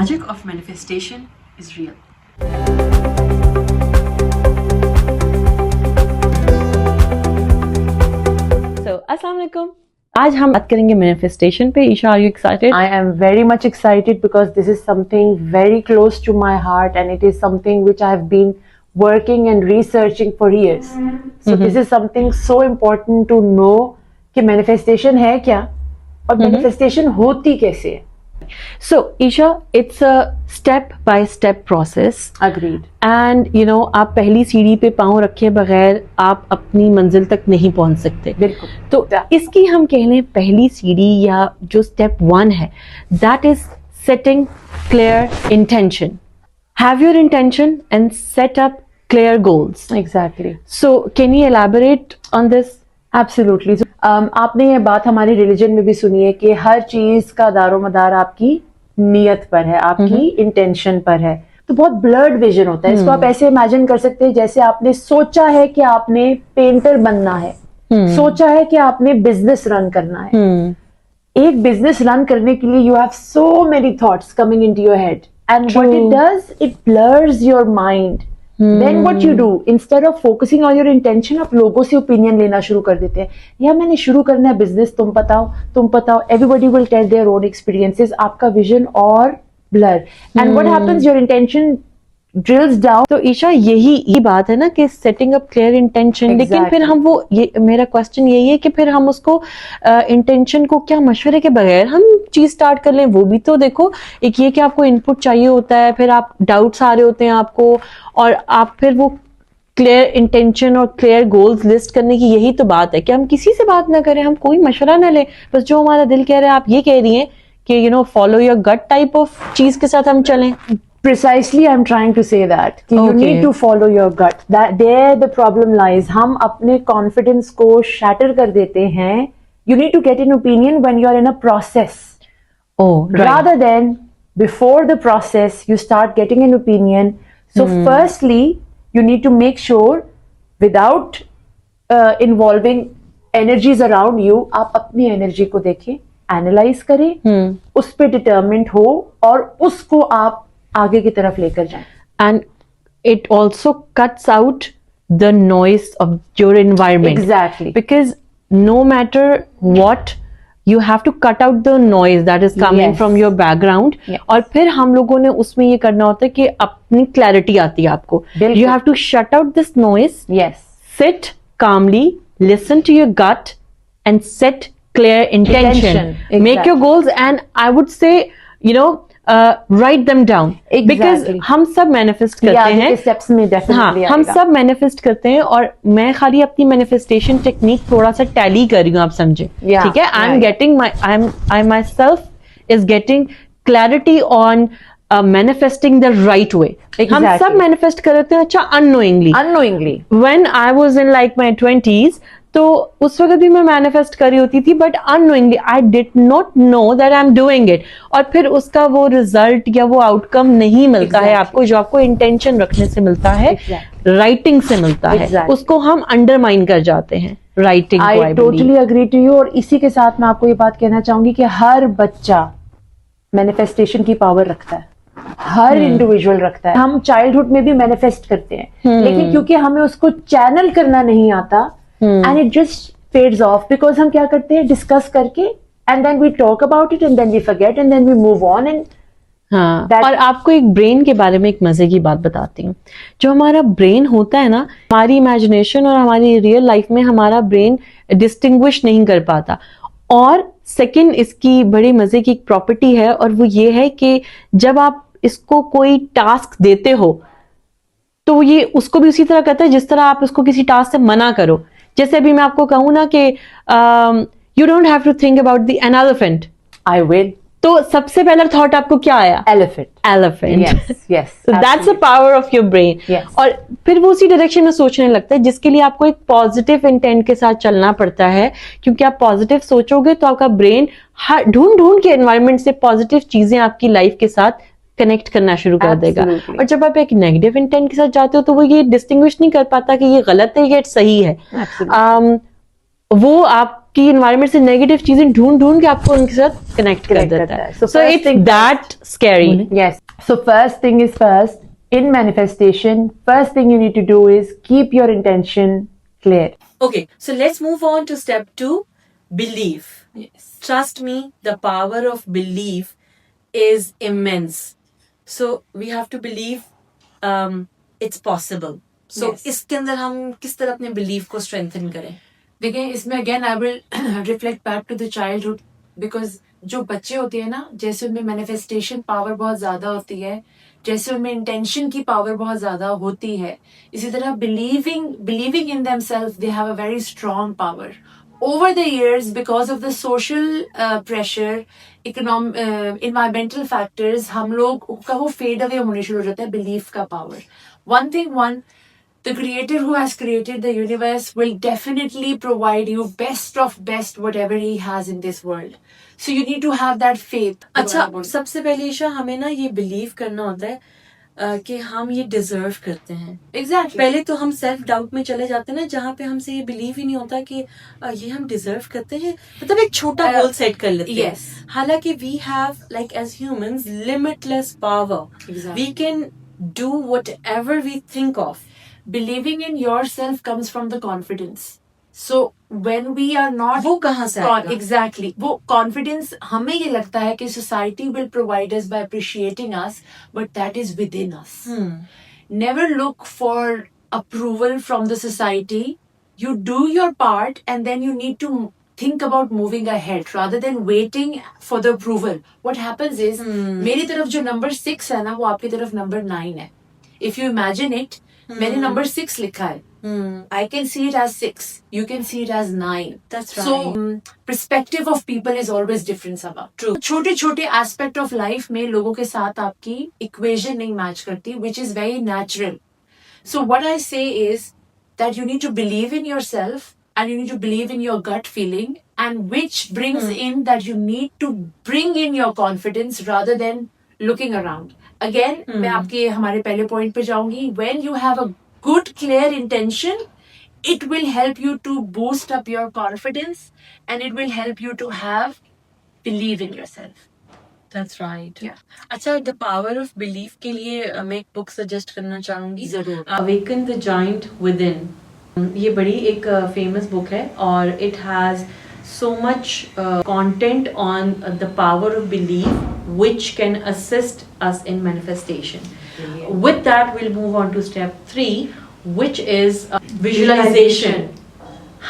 magic of manifestation is real. So, अस्सलाम वालेकुम। आज हम बात करेंगे मैनिफेस्टेशन पे। Isha, are you excited? I am very much excited because this is something very close to my heart and it is something which I have been working and researching for years. So this is something so important to know कि manifestation है क्या और manifestation होती कैसे है. So, Isha, it's a step-by-step process. Agreed. And you know, आप पहली सीढ़ी पे पाँव रखे बगैर आप अपनी मंजिल तक नहीं पहुंच सकते. बिल्कुल. तो इसकी हम कह लें पहली सीढ़ी या जो step 1 है, that is setting clear intention. Have your intention and set up clear goals. Exactly. So, can you elaborate on this? Absolutely. आपने ये बात हमारे रिलीजन में भी सुनी है कि हर चीज का दारोमदार आपकी नीयत पर है, आपकी इंटेंशन पर है. तो बहुत ब्लर्ड विजन होता है. इसको आप ऐसे इमेजिन कर सकते हैं जैसे आपने सोचा है कि आपने पेंटर बनना है, सोचा है कि आपने बिजनेस रन करना है. एक बिजनेस रन करने के लिए you have so many thoughts coming into your head and what it does, it blurs your mind. Then what you do, instead of focusing on your intention, आप लोगों से opinion लेना शुरू कर देते हैं. या मैंने शुरू करना है बिजनेस, तुम बताओ. Everybody will tell their own experiences. आपका विजन और blur. And what happens? Your intention drills down. तो ईशा, यही बात है ना कि सेटिंग अप क्लियर इंटेंशन. लेकिन फिर हम मेरा क्वेश्चन यही है कि फिर हम उसको इंटेंशन को क्या मशवरे के बगैर हम चीज स्टार्ट कर लें? वो भी तो देखो, एक ये कि आपको इनपुट चाहिए होता है, फिर आप डाउट्स आ रहे होते हैं आपको, और आप फिर वो क्लियर इंटेंशन और क्लियर गोल्स लिस्ट करने की यही तो बात है कि हम किसी से बात ना करें, हम कोई मशवरा ना लें, बस जो हमारा दिल कह रहा है. आप ये कह रही हैं कि you know follow your gut type of चीज के साथ हम चलें. Precisely, I'm trying to say that कि you need to follow your gut. That there the problem lies. हम अपने confidence को shatter कर देते हैं. You need to get an opinion when you are in a process. Oh, right. Rather than before the process, you start getting an opinion. So firstly, you need to make sure without involving energies around you, आप अपनी energy को देखें, analyze करें, उस पे determined हो और उसको आप आगे की तरफ लेकर जाएं. And it also cuts out the noise of your environment. Exactly. Because no matter what, you have to cut out the noise that is coming from your background. और फिर हम लोगों ने उसमें ये करना होता है कि अपनी clarity आती है आपको. You have to shut out this noise. Yes. Sit calmly, listen to your gut, and set clear intention. Exactly. Make your goals, and I would say, you know, write them down. Exactly. Because हम सब manifest करते हैं. Steps में definitely हाँ, हम सब manifest करते हैं, और मैं खाली अपनी मैनिफेस्टेशन टेक्निक थोड़ा सा टैली कर रही हूँ, आप समझे. ठीक है. I myself is getting clarity on manifesting the right way. हम सब मैनिफेस्ट कर रहे हैं. अच्छा, unknowingly. When I was in like my 20s, तो उस वक्त भी मैं मैनिफेस्ट कर रही होती थी, but unknowingly I did not know that I am doing it. और फिर उसका वो रिजल्ट या वो आउटकम नहीं मिलता है आपको जो आपको इंटेंशन रखने से मिलता है, राइटिंग से मिलता है. उसको हम अंडरमाइन कर जाते हैं राइटिंग को. I totally agree to you. और इसी के साथ मैं आपको ये बात कहना चाहूंगी कि हर बच्चा मैनिफेस्टेशन की पावर रखता है, हर इंडिविजुअल रखता है. हम चाइल्डहुड में भी मैनिफेस्ट करते हैं, लेकिन क्योंकि हमें उसको चैनल करना नहीं आता, and it just fades off because हम क्या करते हैं, डिस्कस करके and then we talk about it and then we forget and then we move on. and हाँ. और आपको एक ब्रेन के बारे में एक मजे की बात बताती हूँ. जो हमारा ब्रेन होता है ना, हमारी इमेजिनेशन और हमारी रियल लाइफ में हमारा ब्रेन डिस्टिंग्विश नहीं कर पाता. और सेकंड, इसकी बड़ी मजे की एक प्रॉपर्टी है, और वो ये है कि जब आप इसको कोई टास्क देते हो तो ये उसको भी उसी तरह करता है जिस तरह आप उसको किसी टास्क से मना करो. जैसे अभी मैं आपको कहूँ ना कि you don't have to think about an elephant. I will. तो सबसे पहला थॉट आपको क्या आया? Elephant. Yes. So that's the power of your brain. Yes. और फिर वो उसी डायरेक्शन में सोचने लगता है, जिसके लिए आपको एक पॉजिटिव इंटेंट के साथ चलना पड़ता है. क्योंकि आप पॉजिटिव सोचोगे तो आपका ब्रेन ढूंढ के एनवायरमेंट से पॉजिटिव चीजें आपकी लाइफ के साथ कनेक्ट करना शुरू कर देगा. और जब आप एक नेगेटिव इंटेंट के साथ जाते हो तो वो ये डिस्टिंग्विश नहीं कर पाता कि ये गलत है या सही है. वो आप आपकी इन्वायरमेंट से नेगेटिव चीजें ढूंढ के आपको उनके साथ कनेक्ट कर Connect देता करता है. है. So So first it's thing- that scary. Yes. So first thing is first, in manifestation, first thing you need to do is keep your intention clear. Okay, so let's move on to step 2, belief. Yes. Trust me, the power of belief is immense. So we have to believe it's possible. So Yes. इसके अंदर हम किस तरह अपने belief को strengthen करें? देखिए इसमें again I will reflect back to the childhood because जो बच्चे होते हैं ना जैसे उनमें मैनिफेस्टेशन पावर बहुत ज्यादा होती है जैसे उनमें इंटेंशन की पावर बहुत ज्यादा होती है इसी तरह believing in themselves they have a very strong power over the years because of the social pressure environmental factors हम लोग का वो फेड अवे होने शुरू हो जाता है बिलीफ का power the creator who has created the universe will definitely provide you best of best whatever he has in this world. So you need to have that faith. अच्छा, सबसे पहले ईशा हमें ना ये बिलीव करना होता है कि हम ये डिजर्व करते हैं. Exactly. पहले तो हम सेल्फ डाउट में चले जाते हैं ना जहाँ पे हमसे ये बिलीव ही नहीं होता कि ये हम डिजर्व करते हैं. मतलब एक छोटा गोल सेट कर लेते हैं. yes. हालांकि we have like as humans limitless power. Exactly. We can do whatever we think of. Believing in yourself comes from the confidence. So when we are not वो कहाँ से आएगा? exactly वो confidence हमें ये लगता है कि society will provide us by appreciating us, but that is within us. Never look for approval from the society. You do your part and then you need to think about moving ahead rather than waiting for the approval. What happens is मेरी तरफ जो number 6 है ना वो आपकी तरफ number 9 है. If you imagine it, मैंने number 6 लिखा है. I can see it as 6. You can see it as 9. That's So right. perspective of people is always different, Sabha. True. छोटे छोटे aspect of life में लोगों के साथ आपकी equation नहीं match करती, which is very natural. So what I say is that you need to believe in yourself and you need to believe in your gut feeling, and which brings in that you need to bring in your confidence rather than looking around. Again, मैं आपके हमारे पहले point पे जाऊंगी. When you have a good clear intention, it will help you to boost up your confidence and it will help you to have believe in yourself. That's right. Yeah. अच्छा, the power of belief के लिए मैं एक book suggest करना चाहूंगी. जरूर. Awaken the giant with in. ये बड़ी एक फेमस बुक है और it has so much content on the power of belief which can assist us in manifestation. Brilliant. With that, we'll move on to step 3, which is visualization.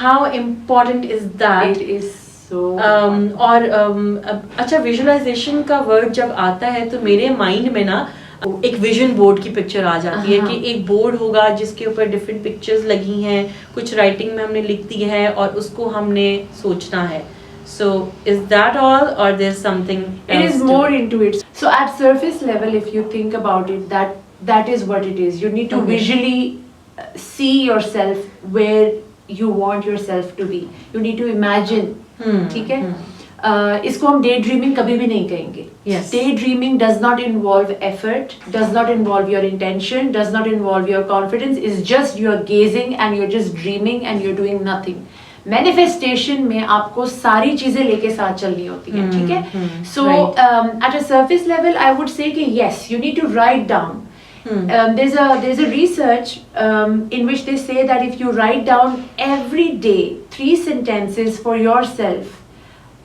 How important is that? It is so और अच्छा, visualisation का word जब आता है तो मेरे mind में ना एक विजन बोर्ड की पिक्चर आ जाती है कि एक बोर्ड होगा जिसके ऊपर डिफरेंट पिक्चर्स लगी हैं, कुछ राइटिंग में हमने लिख दी है और उसको हमने सोचना है. So is that all or there's something else? It is more into it. So at surface level, if you think about it, that is what it is. You need to Okay. visually see yourself where you want yourself to be. You need to imagine. ठीक है? इसको हम day dreaming कभी भी नहीं कहेंगे. Yes. Day dreaming does not involve effort, does not involve your intention, does not involve your confidence. It's just you're gazing and you're just dreaming and you're doing nothing. Manifestation में आपको सारी चीजें लेके साथ चलनी होती है. ठीक है? So at a surface level, I would say कि yes, you need to write down. There's a research in which they say that if you write down every day 3 sentences for yourself,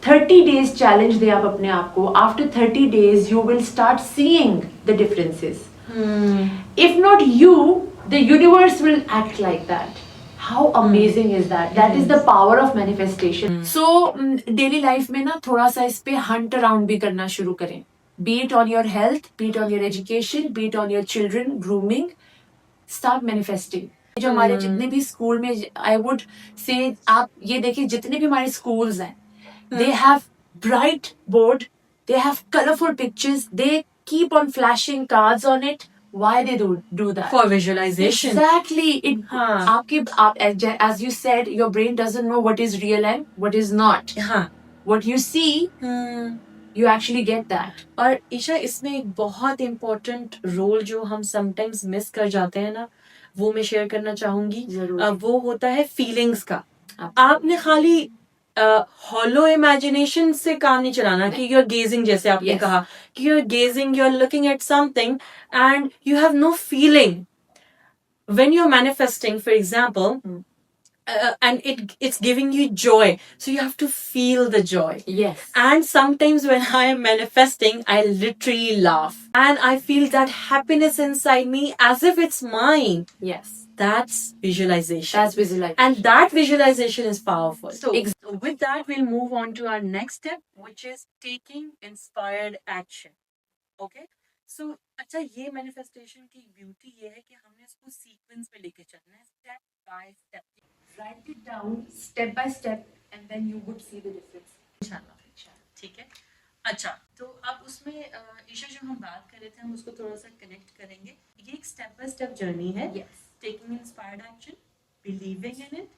30 days challenge दे आप अपने आप को. After 30 days, you will start seeing the differences. If not you, the universe will act like that. How amazing is that? That is the power of manifestation. So daily life में ना थोड़ा सा इस पे hunt around भी करना शुरू करें. Be it on your health, be it on your education, be it on your children, grooming. Start manifesting. जो हमारे जितने भी स्कूल में, I would say आप ये देखिए जितने भी हमारे schools हैं, they have bright board, they have colorful pictures, they keep on flashing cards on it. Why they do that? for visualization. Exactly. It हाँ. as you said, your brain doesn't know what is real and what is not. हाँ. What you see, you actually get that. और ईशा, इसमें एक बहुत important role जो हम sometimes miss कर जाते हैं ना, वो मैं शेयर करना चाहूंगी. जरूर. वो होता है फीलिंग्स का. आपने खाली हॉलो इमेजिनेशन से काम नहीं चलाना कि यू आर गेजिंग, जैसे आपने Yes. कहा कि you are gazing, you are looking at something and you have no feeling when you're manifesting, for example, and it's giving you joy, so you have to feel the joy. Yes. And sometimes when I am manifesting, I literally laugh and I feel that happiness inside me as if it's mine. Yes. That's visualization. That's visualization. And that visualization is powerful. So Ex- with that, we'll move on to our next step, which is taking inspired action. Okay? So, अच्छा, ये manifestation की beauty ये है कि हमने इसको sequence में लेके चलना है, step by step. Write it down step by step, and then you would see the difference. इंशाल्लाह. ठीक है. अच्छा, तो अब उसमें ईशा जो हम बात कर रहे थे, हम उसको थोड़ा सा कनेक्ट करेंगे. ये एक स्टेप बाय स्टेप जर्नी है. Yes. Taking inspired action, believing in it,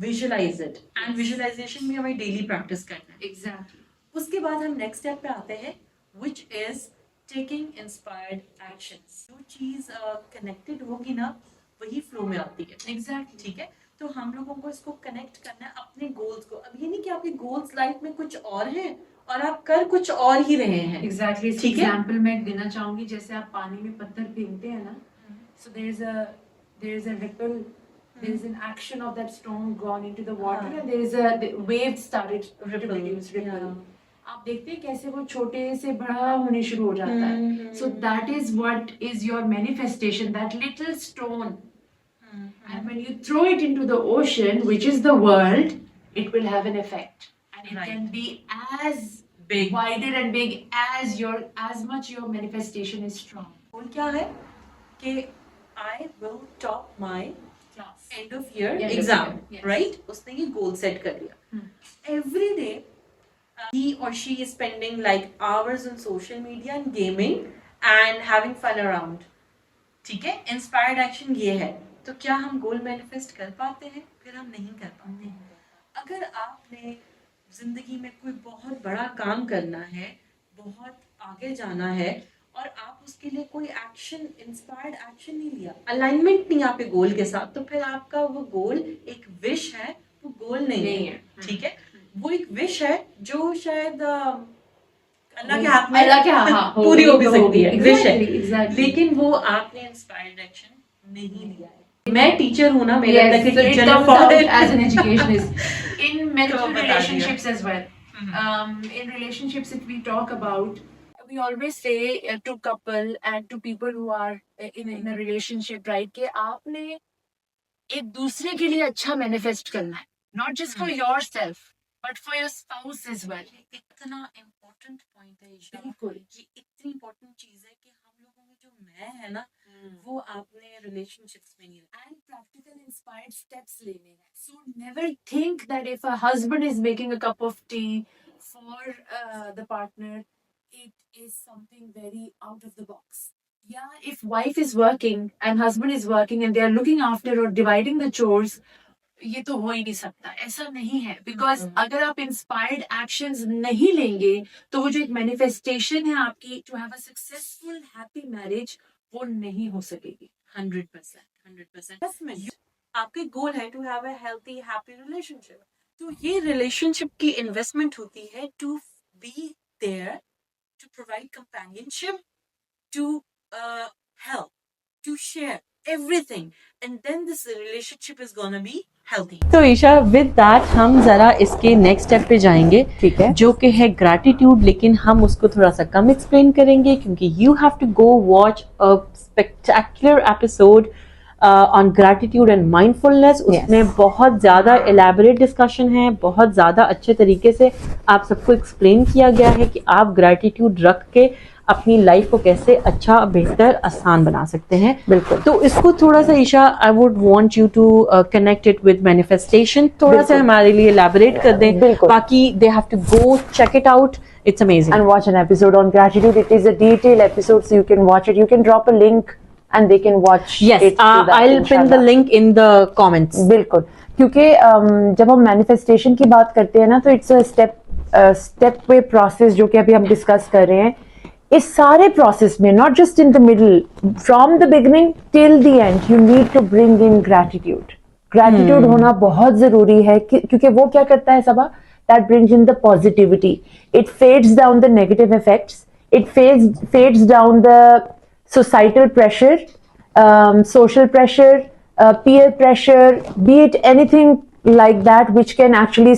visualize it, and visualization भी हमें डेली प्रैक्टिस करना है. Exactly. उसके बाद हम नेक्स्ट स्टेप पे आते हैं, which is taking inspired actions. जो चीज कनेक्टेड होगी ना, वही फ्लो में आती है. Exactly. ठीक है. तो हम लोगों को इसको कनेक्ट करना है अपने गोल्स को. अब ये नहीं कि आपके गोल्स लाइफ में कुछ और हैं और आप कर कुछ और ही रहे हैं. Exactly. ठीक है. एग्जाम्पल मैं देना चाहूंगी, जैसे आप पानी में पत्थर फेंकते हैं ना, so there is a ripple, there is an action of that stone gone into the water, and there is the wave started to produce ripple. Yeah. आप देखते हैं कैसे वो छोटे से बड़ा होने शुरू हो जाता है. So that is what is your manifestation, that little stone. And when you throw it into the ocean, which is the world, it will have an effect, and it Right. can be as Big. wider and big as much your manifestation is strong. गोल क्या है कि I will top my Class. end of year End of exam, year, yes. right? उसने ये goal set कर लिया. Every day, he or she is spending like hours on social media and gaming and having fun around. ठीक है? Inspired action ये है. तो क्या हम गोल मैनिफेस्ट कर पाते हैं? फिर हम नहीं कर पाते. अगर आपने जिंदगी में कोई बहुत बड़ा काम करना है, बहुत आगे जाना है, और आप उसके लिए कोई एक्शन, इंस्पायर्ड एक्शन नहीं लिया, अलाइनमेंट नहीं आपके गोल के साथ, तो फिर आपका वो गोल एक विश है, वो गोल नहीं है. ठीक है. वो एक विश है जो शायद अल्लाह के हाथ में, अल्लाह के हाथ पूरी हो भी सकती है. विश है. Exactly. लेकिन वो आपने इंस्पायर्ड एक्शन नहीं लिया है. मैं टीचर हूँ ना, मेरे Yes, अंदर के so it टीचर comes ने out as an educationist. In marital तो बता दिया. relationships as well. In relationships, if we talk about, we always say to couple and to people who are in a relationship, right, कि आपने एक दूसरे के लिए अच्छा मैनिफेस्ट करना है, not just for yourself, but for your spouse as well. इतना इम्पोर्टेंट पॉइंट है ईशा. बिल्कुल. ये इतनी इम्पोर्टेंट चीज है कि हम लोगों में जो मैं है ना, वो आपने रिलेशनशिप्स में नहीं रखा. And practical inspired steps लेने हैं. So never think that if a husband is making a cup of tea for the partner, it is something very out of the box. Yeah, if wife is working and husband is working and they are looking after or dividing the chores, ये तो हो ही नहीं सकता. ऐसा नहीं है. Because अगर आप inspired actions नहीं लेंगे, तो वो जो एक manifestation है आपकी to have a successful happy marriage, वो नहीं हो सकेगी. 100%. आपके गोल है to have a healthy happy relationship. तो ये रिलेशनशिप की इन्वेस्टमेंट होती है to be there, to provide companionship, to help, to share everything, and then this relationship is gonna be healthy. तो ईशा, विद दैट हम जरा इसके नेक्स्ट स्टेप पे जाएंगे. ठीक है. जो कि है ग्रैटिट्यूड, लेकिन हम उसको थोड़ा सा कम एक्सप्लेन करेंगे क्योंकि you have to go watch a spectacular episode on gratitude and mindfulness. उसमें बहुत ज्यादा एलैबोरेट डिस्कशन है, बहुत ज्यादा अच्छे तरीके से आप सबको एक्सप्लेन किया गया है कि आप ग्रैटिट्यूड रख के अपनी लाइफ को कैसे अच्छा, बेहतर, आसान बना सकते हैं. बिल्कुल. तो इसको थोड़ा सा Isha, I would want you to connect it with manifestation. थोड़ा सा हमारे लिए एलैबोरेट कर दें. बिल्कुल. बाकी they have to go check it out. It's amazing. And watch an episode on gratitude. It is a detailed episode, so you can watch it. You can drop a link and they can watch Yes, it. through that, I'll pin the inshallah. link in the comments. बिल्कुल. क्योंकि जब हम manifestation की बात करते हैं ना, तो it's a step way process जो कि अभी हम डिस्कस कर रहे हैं. इस सारे प्रोसेस में, not just in the middle, from the beginning till the end, you need to bring in gratitude. Gratitude होना बहुत जरूरी है क्योंकि वो क्या करता है सबा, that brings in the positivity, it fades down the negative effects, it fades down the societal pressure, social pressure, peer pressure, be it anything like that which can actually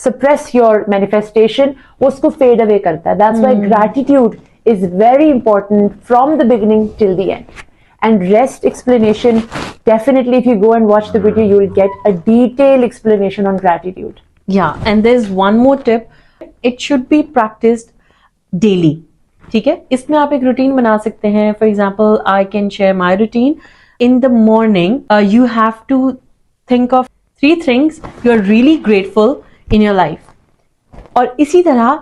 suppress your manifestation, उसको fade away करता है. That's why gratitude is very important from the beginning till the end. And rest explanation, definitely if you go and watch the video, you will get a detailed explanation on gratitude. Yeah, and there's one more tip. It should be practiced daily. ठीक है, इसमें आप एक routine बना सकते हैं. For example, I can share my routine. In the morning you have to think of 3 things you are really grateful in your life. और इसी तरह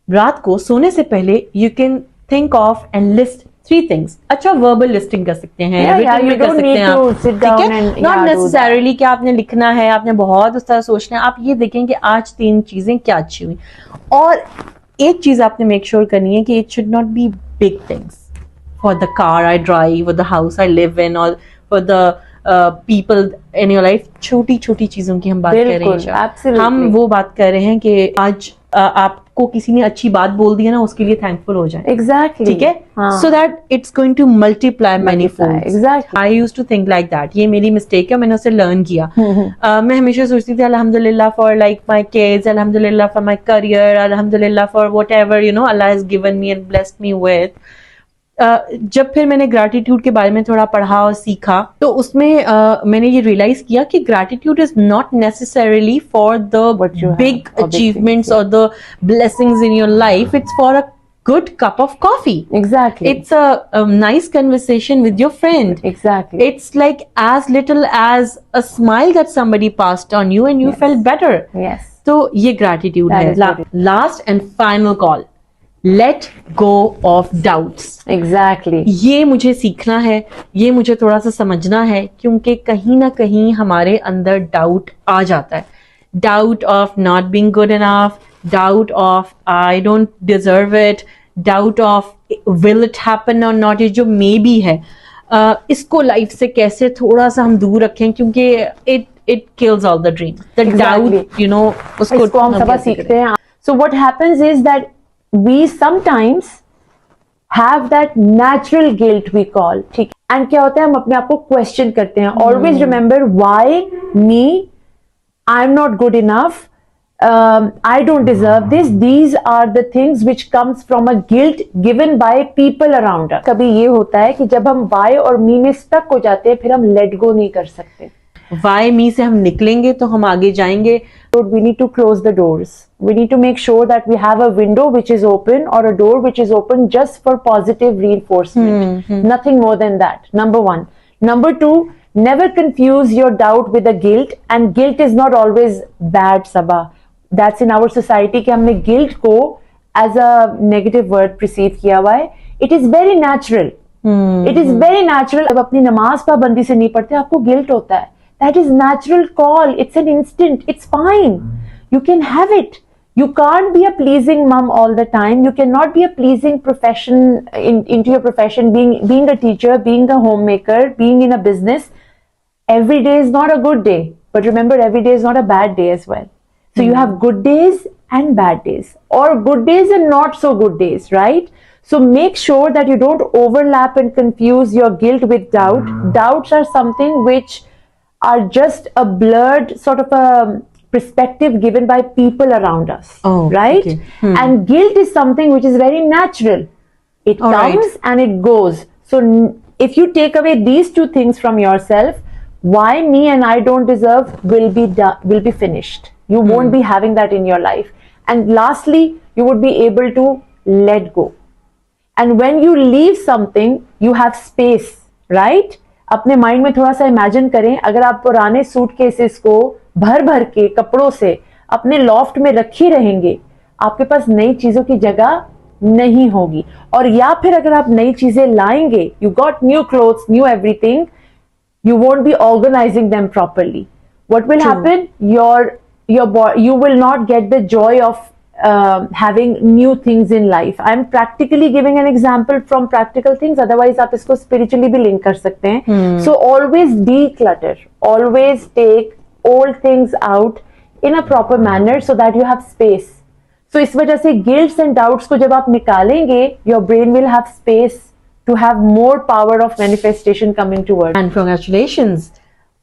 रात को सोने से पहले you can think of and list 3 things. अच्छा, वर्बल लिस्टिंग कर सकते हैं, written में कर सकते हैं आप, ठीक है. नॉट नेसेसरली कि आपने लिखना है, आपने बहुत उस तरह सोचना है. आप ये देखें कि आज 3 चीजें क्या अच्छी हुई. और एक चीज आपने मेक श्योर करनी है कि it should not be big things for the car I drive, और the house I live in, और for the people in your life. छोटी छोटी चीजों की हम बात कर रहे हैं. हम वो बात कर रहे हैं कि आज आपको किसी ने अच्छी बात बोल दी है ना, उसके लिए थैंकफुल हो जाए. एग्जैक्टली, ठीक है. So that it's going to multiply many folds. Exactly, I used to think like that. ये मेरी मिस्टेक है, मैंने उसे लर्न किया. मैं हमेशा सोचती थी अल्हम्दुलिल्लाह फॉर लाइक माय किड्स, अल्हम्दुलिल्लाह फॉर माय करियर, अल्हम्दुलिल्लाह for whatever you know Allah has given me and blessed me with. जब फिर मैंने ग्रैटिट्यूड के बारे में थोड़ा पढ़ा और सीखा, तो उसमें मैंने ये रियलाइज किया कि gratitude is not necessarily for the big achievements और the blessings in your life. It's for a good cup of coffee. Exactly. It's a nice conversation with your friend. Exactly. It's like as little as a smile that somebody passed on you and you felt better. Yes. तो ये gratitude That है. is good. Last and final call. Let go of doubts. Exactly. ये मुझे सीखना है, ये मुझे थोड़ा सा समझना है, क्योंकि कहीं ना कहीं हमारे अंदर डाउट आ जाता है. Doubt of not being good enough, doubt of I don't deserve it, doubt of will it happen or not, ये जो maybe है, इसको लाइफ से कैसे थोड़ा सा हम दूर रखें, क्योंकि it kills all the dreams. The doubt, you know, उसको हम सब सीखते हैं. So what happens is that we sometimes have that natural guilt we call, ठीक. And क्या होता है, हम अपने आप को question करते हैं. Always remember, why me? I'm not good enough. I don't deserve this. These are the things which comes from a guilt given by people around us. कभी ये होता है कि जब हम why और me में stuck हो जाते हैं, फिर हम let go नहीं कर सकते. Why me से हम निकलेंगे तो हम आगे जाएंगे. We need to close the doors. We need to make sure that we have a window which is open or a door which is open just for positive reinforcement. Nothing more than that. Number 1. Number 2. Never confuse your doubt with a guilt, and guilt is not always bad, Sabah. That's in our society कि हमने guilt को as a negative word perceive किया हुआ है. It is very natural. It is very natural. जब अपनी नमाज पाबंदी से नहीं पढ़ते, आपको guilt होता है. That is natural call. It's an instinct. It's fine. You can have it. You can't be a pleasing mom all the time. You cannot be a pleasing profession into your profession. Being a teacher, being a homemaker, being in a business. Every day is not a good day. But remember, every day is not a bad day as well. So you have good days and bad days, or good days and not so good days, right? So make sure that you don't overlap and confuse your guilt with doubt. Doubts are something which are just a blurred sort of a perspective given by people around us, right? Okay. And guilt is something which is very natural. It comes and it goes. So if you take away these 2 things from yourself, why me and I don't deserve will be finished. You won't be having that in your life. And lastly, you would be able to let go. And when you leave something, you have space, right? अपने mind में थोड़ा सा imagine करें, अगर आप पुराने suitcases को भर भर के कपड़ों से अपने लॉफ्ट में रखी रहेंगे, आपके पास नई चीजों की जगह नहीं होगी. और या फिर अगर आप नई चीजें लाएंगे, you got new clothes, new everything, you won't be organizing them properly. What will happen? You will not get the joy of having new things in life. I'm practically giving an example from practical things, otherwise आप इसको spiritually भी link कर सकते हैं. So always declutter, always take old things out in a proper manner so that you have space. So इस वजह से guilts and doubts को जब आप निकालेंगे, your brain will have space to have more power of manifestation coming towards. And congratulations.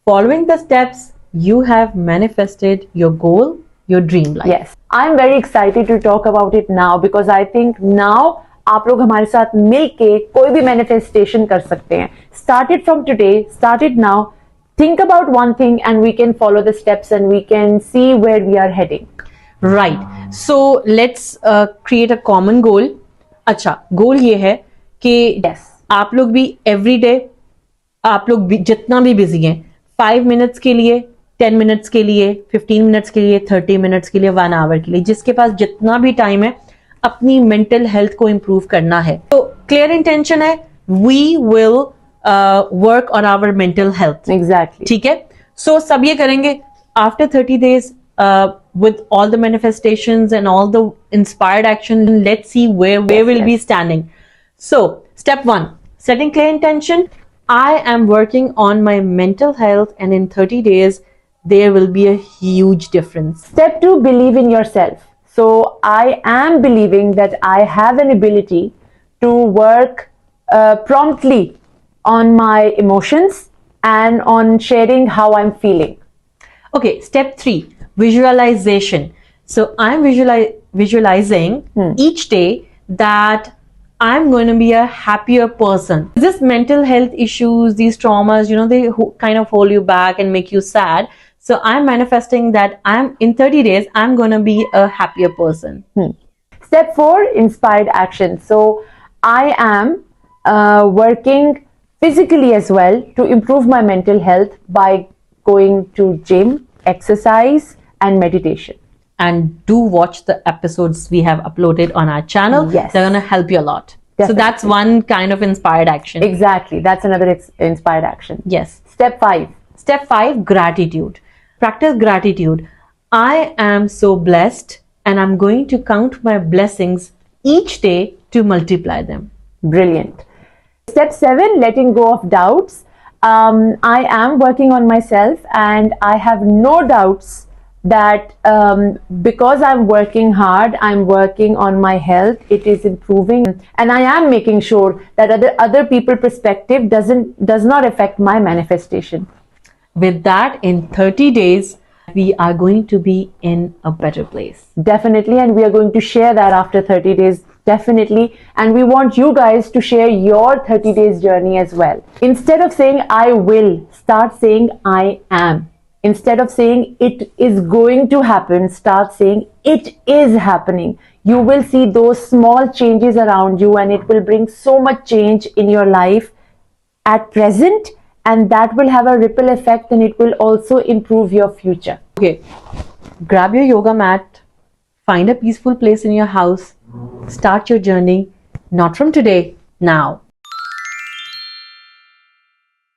Following the steps, you have manifested your goal, your dream life. Yes, I'm very excited to talk about it now because I think now आप लोग हमारे साथ मिलके कोई भी manifestation कर सकते हैं. Start it from today, start it now. Think about one thing and we can follow the steps and we can see where we are heading. Right. So let's create a common goal. अच्छा, goal ये है कि Yes. आप लोग भी every day, आप लोग भी जितना भी busy हैं, 5 minutes के लिए, 10 minutes के लिए, 15 minutes के लिए, 30 minutes के लिए, 1 hour के लिए, जिसके पास जितना भी टाइम है अपनी मेंटल हेल्थ को इम्प्रूव करना है. तो क्लियर इंटेंशन है, we will work on our mental health. Exactly. ठीक है. सो सब ये करेंगे after 30 days with all the manifestations and all the inspired action. Let's see where we'll be standing. So step 1, setting clear intention. I am working on my mental health and in 30 days there will be a huge difference. Step 2, believe in yourself. So I am believing that I have an ability to work promptly on my emotions and on sharing how I'm feeling. Okay, step 3, visualization. So I'm visualizing each day that I'm going to be a happier person. This mental health issues, these traumas, they kind of hold you back and make you sad. So I'm manifesting that in 30 days, I'm going to be a happier person. Step 4, inspired action. So I am working physically as well to improve my mental health by going to gym, exercise and meditation. And do watch the episodes we have uploaded on our channel. Yes. They're going to help you a lot. Definitely. So that's one kind of inspired action. Exactly. That's another inspired action. Yes. Step 5. Step 5, gratitude. Practice gratitude. I am so blessed and I'm going to count my blessings each day to multiply them. Brilliant. Step 7, letting go of doubts. I am working on myself and I have no doubts that because I'm working hard, I'm working on my health, it is improving, and I am making sure that other people perspective does not affect my manifestation. With that, in 30 days, we are going to be in a better place. Definitely, and we are going to share that after 30 days. Definitely, and we want you guys to share your 30 days journey as well. Instead of saying I will, start saying I am. Instead of saying it is going to happen, start saying it is happening. You will see those small changes around you and it will bring so much change in your life at present, and that will have a ripple effect and it will also improve your future. Okay, grab your yoga mat, find a peaceful place in your house, start your journey, not from today, now.